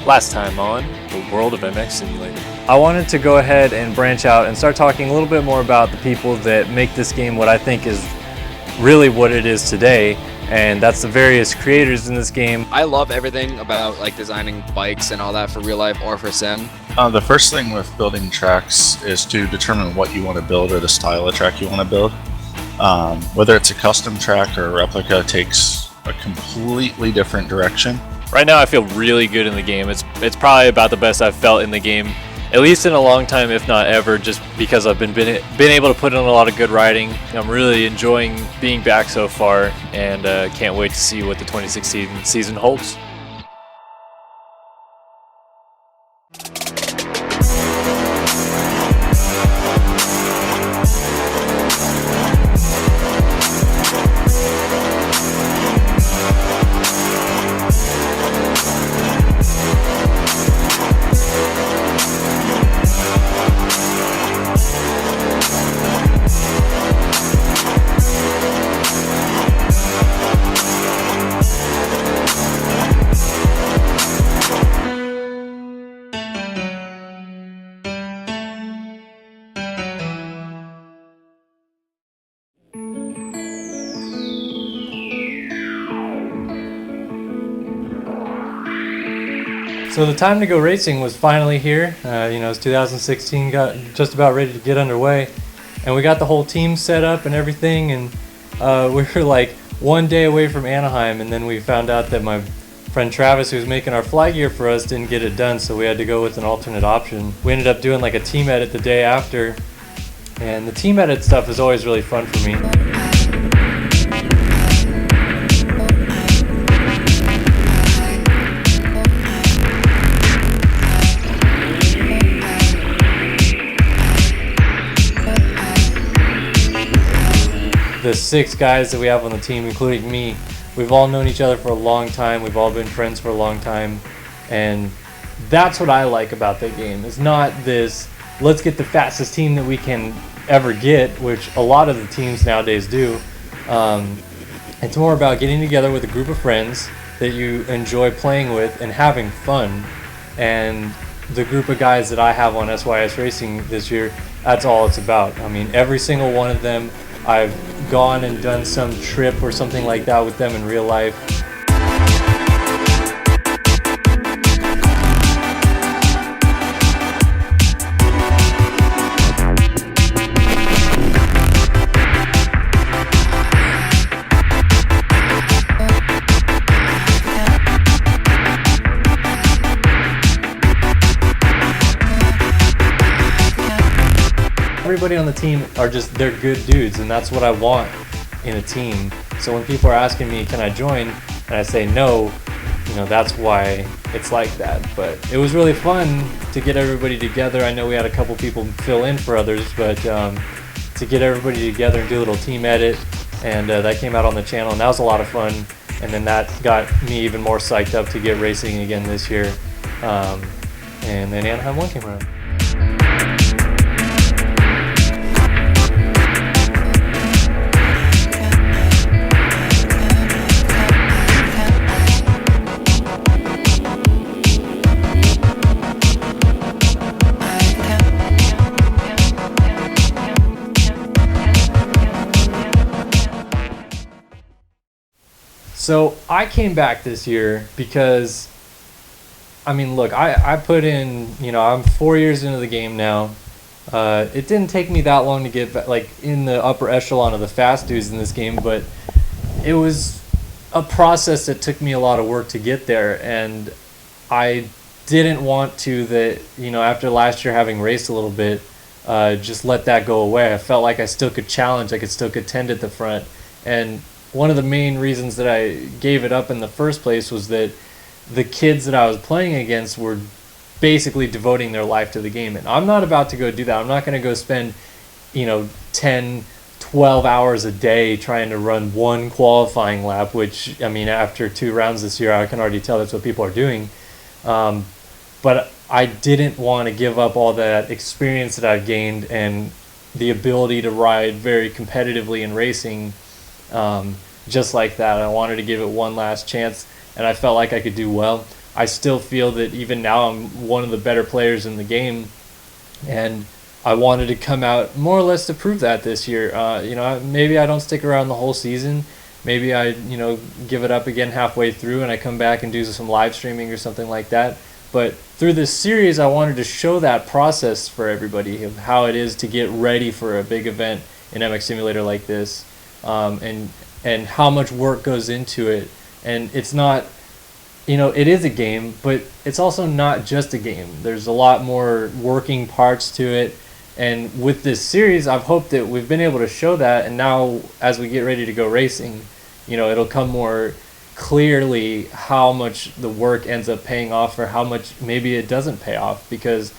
Last time on the world of MX Simulator. I wanted to go ahead and branch out and start talking a little bit more about the people that make this game what I think is really what it is today, and that's the various creators in this game. I love everything about like designing bikes and all that for real life or for sim. The first thing with building tracks is to determine what you want to build or the style of track you want to build. Whether it's a custom track or a replica takes a completely different direction. Right now I feel really good in the game. It's probably about the best I've felt in the game, at least in a long time, if not ever, just because I've been able to put in a lot of good riding. I'm really enjoying being back so far, and can't wait to see what the 2016 season holds. So the time to go racing was finally here. It's 2016, got just about ready to get underway, and we got the whole team set up and everything, and we were like one day away from Anaheim, and then we found out that my friend Travis, who was making our fly gear for us, didn't get it done, so we had to go with an alternate option. We ended up doing like a team edit the day after, and the team edit stuff is always really fun for me. The 6 guys that we have on the team, including me, we've all known each other for a long time. We've all been friends for a long time, and that's what I like about the game. It's not this, let's get the fastest team that we can ever get, which a lot of the teams nowadays do. It's more about getting together with a group of friends that you enjoy playing with and having fun. And the group of guys that I have on SYS Racing this year, that's all it's about. I mean, every single one of them, I've gone and done some trip or something like that with them in real life. Everybody on the team they're good dudes, and that's what I want in a team. So when people are asking me, can I join? And I say no, that's why it's like that. But it was really fun to get everybody together. I know we had a couple people fill in for others, but to get everybody together and do a little team edit, and that came out on the channel, and that was a lot of fun. And then that got me even more psyched up to get racing again this year. And then Anaheim 1 came around. So I came back this year because, look, I put in, I'm 4 years into the game now. It didn't take me that long to get back, like in the upper echelon of the fast dudes in this game, but it was a process that took me a lot of work to get there, and I didn't want to, after last year having raced a little bit, just let that go away. I felt like I still could challenge, I could still contend at the front, and one of the main reasons that I gave it up in the first place was that the kids that I was playing against were basically devoting their life to the game, and I'm not about to go do that. I'm not going to go spend 10, 12 hours a day trying to run one qualifying lap, which after 2 rounds this year I can already tell that's what people are doing. But I didn't want to give up all that experience that I've gained and the ability to ride very competitively in racing just like that. I wanted to give it one last chance, and I felt like I could do well. I still feel that even now I'm one of the better players in the game, and I wanted to come out more or less to prove that this year. Maybe I don't stick around the whole season. Maybe I, give it up again halfway through and I come back and do some live streaming or something like that. But through this series, I wanted to show that process for everybody of how it is to get ready for a big event in MX Simulator like this, and how much work goes into it. And it's not, it is a game, but it's also not just a game. There's a lot more working parts to it. And with this series, I've hoped that we've been able to show that. And now, as we get ready to go racing, it'll come more clearly how much the work ends up paying off, or how much maybe it doesn't pay off. Because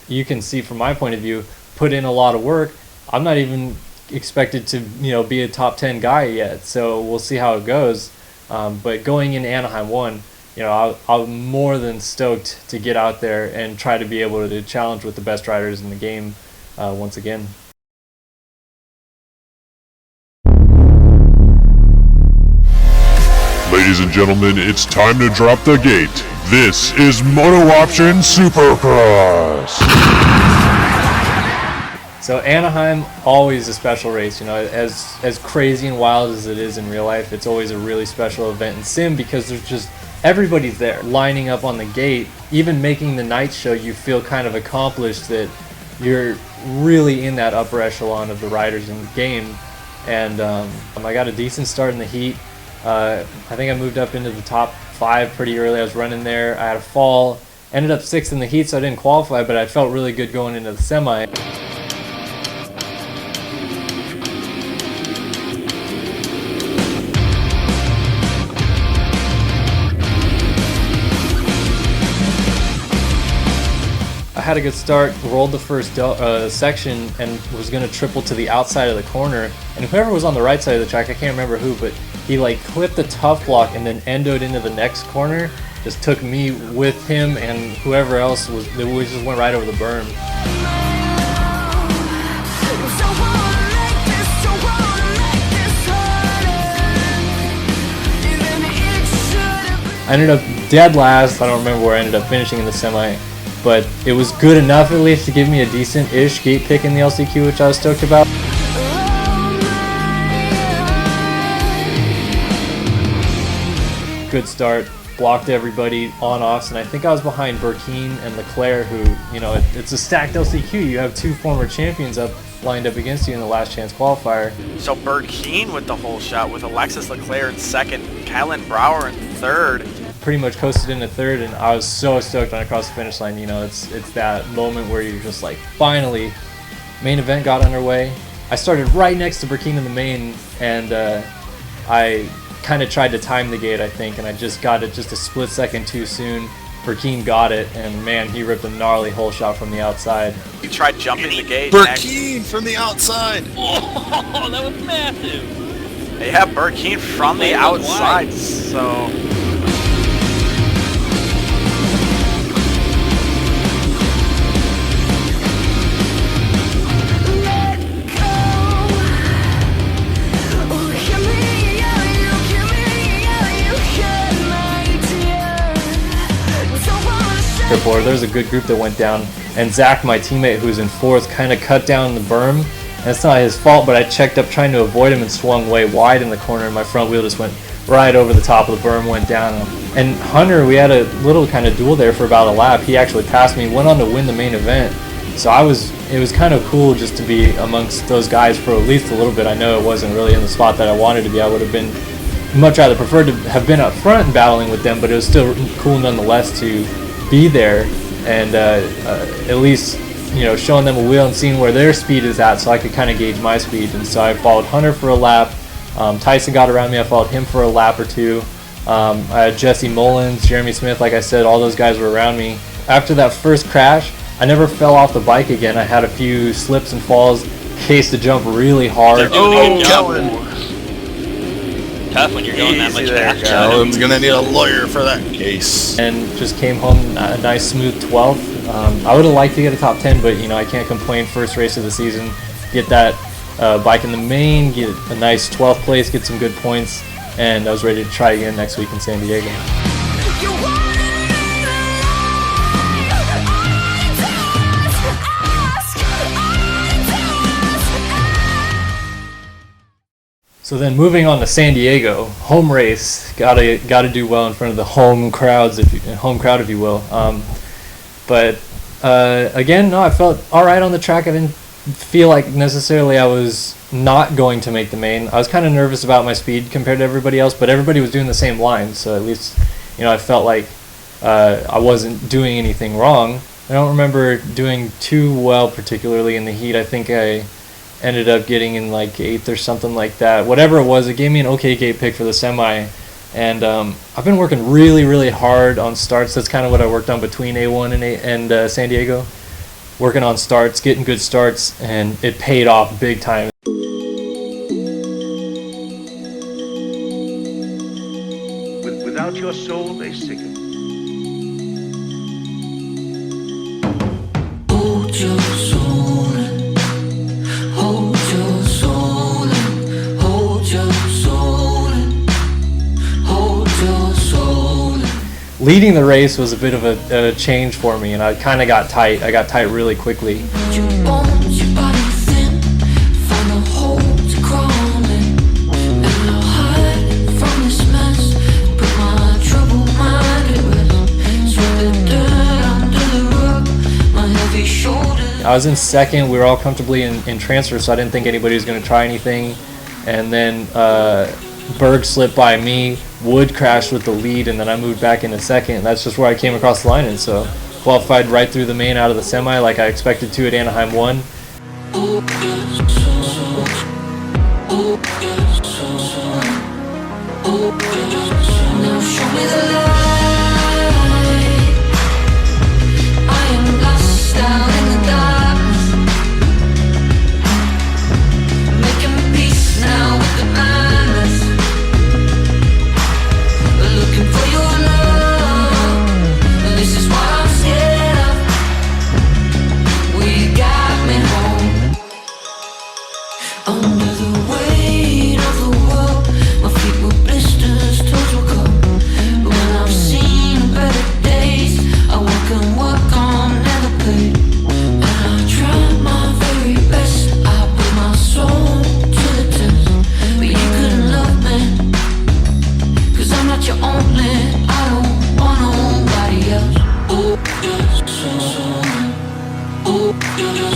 you can see from my point of view, put in a lot of work. I'm not even expected to, be a top 10 guy yet. So we'll see how it goes. But going in Anaheim 1, I'm more than stoked to get out there and try to be able to challenge with the best riders in the game once again. Ladies and gentlemen, it's time to drop the gate. This is MotoOption Supercross. So Anaheim, always a special race. As crazy and wild as it is in real life, it's always a really special event in sim, because there's just everybody's there lining up on the gate. Even making the night show, you feel kind of accomplished that you're really in that upper echelon of the riders in the game. And I got a decent start in the heat. I think I moved up into the top 5 pretty early. I was running there. I had a fall, ended up 6th in the heat, so I didn't qualify, but I felt really good going into the semi. I had a good start, rolled the first section, and was going to triple to the outside of the corner. And whoever was on the right side of the track, I can't remember who, but he clipped the tough block and then endoed into the next corner. Just took me with him, and whoever else we just went right over the berm. I ended up dead last. I don't remember where I ended up finishing in the semi, but it was good enough at least to give me a decent-ish gate pick in the LCQ, which I was stoked about. Good start, blocked everybody on-offs, and I think I was behind Burkeen and Leclerc, who, it's a stacked LCQ. You have 2 former champions lined up against you in the last chance qualifier. So Burkeen with the whole shot, with Alexis Leclerc in 2nd, Kellen Brauer in 3rd. Pretty much coasted into 3rd, and I was so stoked when I crossed the finish line. It's that moment where you're just finally, main event got underway. I started right next to Burkeen in the main, and I kind of tried to time the gate, I think, and I just got it just a split second too soon. Burkeen got it, and man, he ripped a gnarly hole shot from the outside. You tried jumping the gate. Burkeen from the outside! Oh, that was massive! Yeah, Burkeen from the outside, so... There's a good group that went down, and Zach, my teammate who's in 4th, kind of cut down the berm, and it's not his fault, but I checked up trying to avoid him and swung way wide in the corner, and my front wheel just went right over the top of the berm, went down. And Hunter, we had a little kind of duel there for about a lap. He actually passed me, went on to win the main event, so it was kind of cool just to be amongst those guys for at least a little bit. I know it wasn't really in the spot that I wanted to be. I would have been much rather preferred to have been up front and battling with them, but it was still cool nonetheless to be there and at least showing them a wheel and seeing where their speed is at, so I could kind of gauge my speed. And so I followed Hunter for a lap. Tyson got around me. I followed him for a lap or 2. I had Jesse Mullins, Jeremy Smith, like I said, all those guys were around me. After that first crash, I never fell off the bike again. I had a few slips and falls, cased the jump really hard. Oh, Kellen! Tough when you're going that much faster. Kellen's gonna need a lawyer for that case. And just came home a nice smooth 12th. I would have liked to get a top 10, but I can't complain. First race of the season, get that bike in the main, get a nice 12th place, get some good points, and I was ready to try again next week in San Diego. So then moving on to San Diego, home race, gotta do well in front of the home crowd, if you will. But again, no, I felt all right on the track. I didn't feel like necessarily I was not going to make the main. I was kind of nervous about my speed compared to everybody else, but everybody was doing the same line, so at least, you know, I felt like I wasn't doing anything wrong. I don't remember doing too well, particularly in the heat. I think I ended up getting in like 8th or something like that. Whatever it was, it gave me an okay gate pick for the semi. And I've been working really, really hard on starts. That's kind of what I worked on between A1 and San Diego. Working on starts, getting good starts, and it paid off big time. Without your soul, they sicken. Hold your soul in, hold your soul in, hold your soul in, hold your soul in. Leading the race was a bit of a change for me, and I kind of got tight. I got tight really quickly. Your bones, your body thin, find a hole to crawl in, and I'll hide from this mess, put my troubled mind at rest, sweep the dirt under the rug, my heavy shoulders. I was in second. We were all comfortably in transfer, so I didn't think anybody was going to try anything. And then Berg slipped by me, Wood crashed with the lead, and then I moved back into second. And that's just where I came across the line, and so qualified right through the main out of the semi like I expected to at Anaheim 1. Now show me the light. I am lost out in the darkness, making peace now with the madness, looking for your love. And this is what I'm scared of. We got me home under the weight of the world. My feet were blisters, toes were cold. But when I've seen better days, I work on, never paid. And I tried my very best, I put my soul to the test. But you couldn't love me, 'cause I'm not your only, I don't want nobody else. Oh, yes, oh, yes, oh, yes,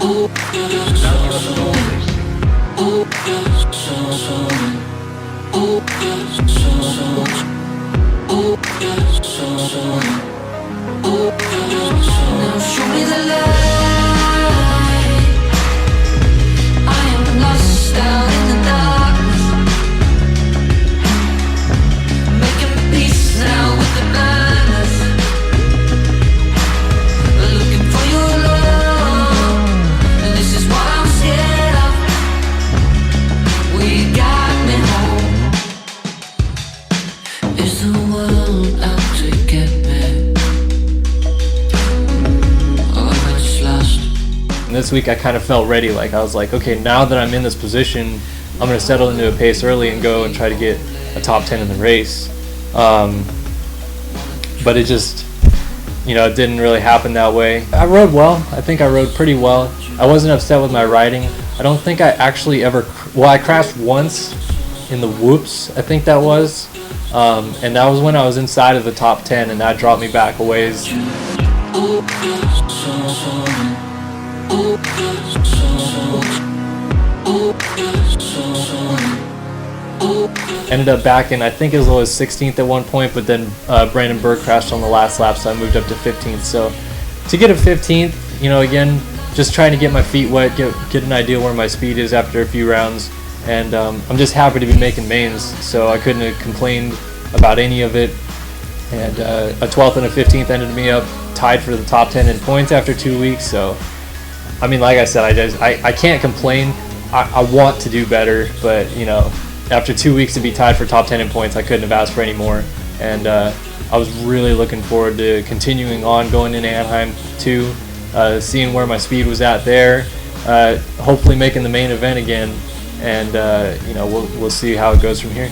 oh, yes, Without your soul, they sicken. oh, yes, oh, yes, oh, yes, oh, yes. Now show me the light. I am lost out in the darkness, making peace now with the madness, looking for your love. And this is what I'm scared of. We got me home. Is the world out to get me? Or am I just lost? And this week I kind of felt ready. Like I was like, okay, now that I'm in this position, I'm going to settle into a pace early and go and try to get a top 10 in the race. But it just, you know, it didn't really happen that way. I rode well. I think I rode pretty well. I wasn't upset with my riding. I don't think I actually ever, well, I crashed once in the whoops, I think that was. And that was when I was inside of the top 10, and that dropped me back a ways. Ended up back in, I think, as low as 16th at one point, but then Brandon Berg crashed on the last lap, so I moved up to 15th. So to get a 15th, you know, again, just trying to get my feet wet, get an idea where my speed is after a few rounds, and I'm just happy to be making mains, so I couldn't have complained about any of it. And a 12th and a 15th ended me up tied for the top 10 in points after 2 weeks. So I mean, like I said, I can't complain. I want to do better, but you know, after 2 weeks to be tied for top 10 in points, I couldn't have asked for any more. And I was really looking forward to continuing on, going into Anaheim too, seeing where my speed was at there, hopefully making the main event again, and you know, we'll see how it goes from here.